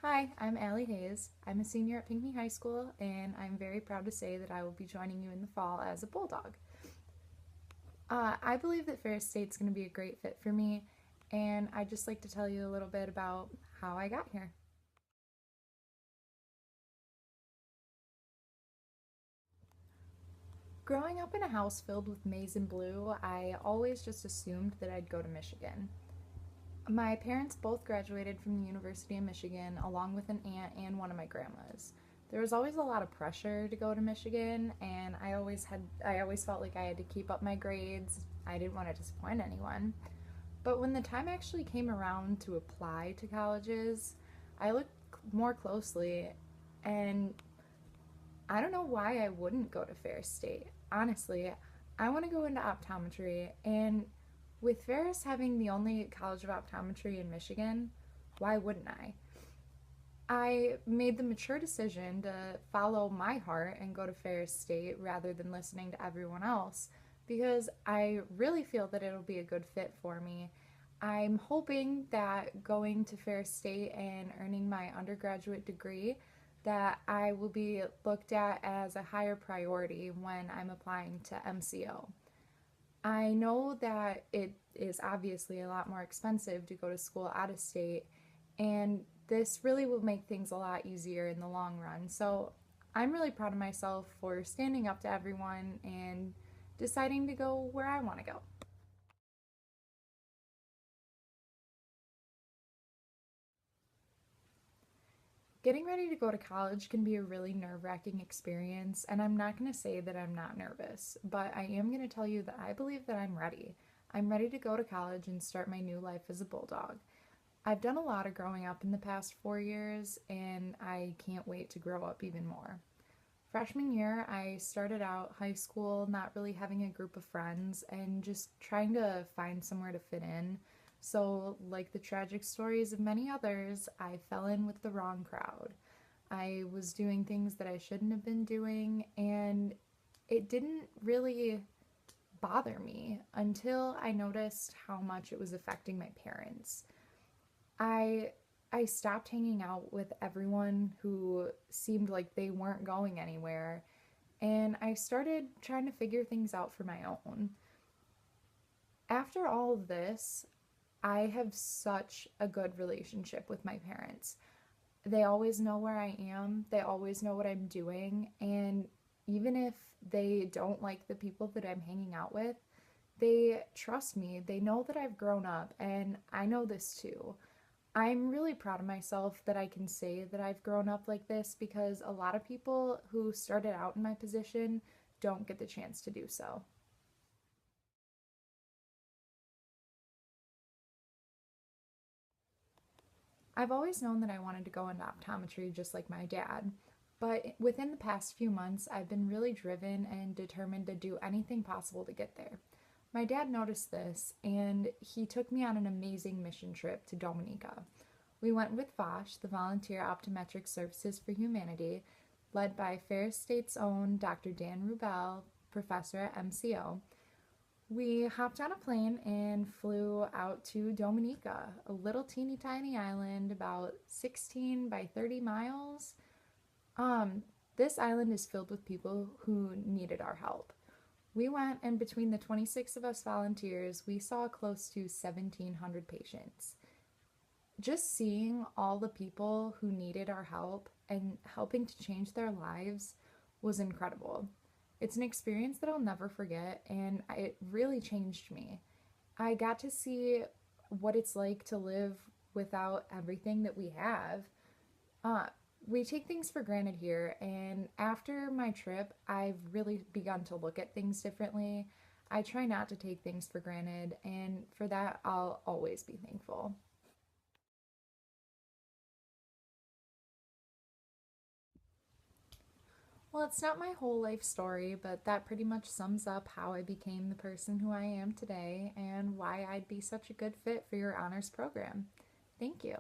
Hi, I'm Allie Hayes. I'm a senior at Pinckney High School, and I'm very proud to say that I will be joining you in the fall as a Bulldog. I believe that Ferris State's going to be a great fit for me, and I'd just like to tell you a little bit about how I got here. Growing up in a house filled with maize and blue, I always just assumed that I'd go to Michigan. My parents both graduated from the University of Michigan, along with an aunt and one of my grandmas. There was always a lot of pressure to go to Michigan, and I always felt like I had to keep up my grades. I didn't want to disappoint anyone. But when the time actually came around to apply to colleges, I looked more closely, and I don't know why I wouldn't go to Ferris State. Honestly, I want to go into optometry, and with Ferris having the only college of optometry in Michigan, why wouldn't I? I made the mature decision to follow my heart and go to Ferris State rather than listening to everyone else because I really feel that it'll be a good fit for me. I'm hoping that going to Ferris State and earning my undergraduate degree that I will be looked at as a higher priority when I'm applying to MCO. I know that it is obviously a lot more expensive to go to school out of state, and this really will make things a lot easier in the long run. So I'm really proud of myself for standing up to everyone and deciding to go where I want to go. Getting ready to go to college can be a really nerve wracking experience, and I'm not going to say that I'm not nervous, but I am going to tell you that I believe that I'm ready. I'm ready to go to college and start my new life as a bulldog. I've done a lot of growing up in the past 4 years, and I can't wait to grow up even more. Freshman year, I started out high school not really having a group of friends and just trying to find somewhere to fit in. So, like the tragic stories of many others, I fell in with the wrong crowd. I was doing things that I shouldn't have been doing, and it didn't really bother me until I noticed how much it was affecting my parents. I I stopped hanging out with everyone who seemed like they weren't going anywhere, and I started trying to figure things out for my own. After all of this, I have such a good relationship with my parents. They always know where I am, they always know what I'm doing, and even if they don't like the people that I'm hanging out with, they trust me. They know that I've grown up, and I know this too. I'm really proud of myself that I can say that I've grown up like this because a lot of people who started out in my position don't get the chance to do so. I've always known that I wanted to go into optometry just like my dad, but within the past few months, I've been really driven and determined to do anything possible to get there. My dad noticed this and he took me on an amazing mission trip to Dominica. We went with VOSH, the Volunteer Optometric Services for Humanity, led by Ferris State's own Dr. Dan Rubel, professor at MCO. We hopped on a plane and flew out to Dominica, a little teeny tiny island about 16 by 30 miles. Um, this island is filled with people who needed our help. We went, and between the 26 of us volunteers, we saw close to 1,700 patients. Just seeing all the people who needed our help and helping to change their lives was incredible. It's an experience that I'll never forget, and it really changed me. I got to see what it's like to live without everything that we have. Uh, we take things for granted here, and after my trip, I've really begun to look at things differently. I try not to take things for granted, and for that, I'll always be thankful. Well, it's not my whole life story, but that pretty much sums up how I became the person who I am today and why I'd be such a good fit for your honors program. Thank you.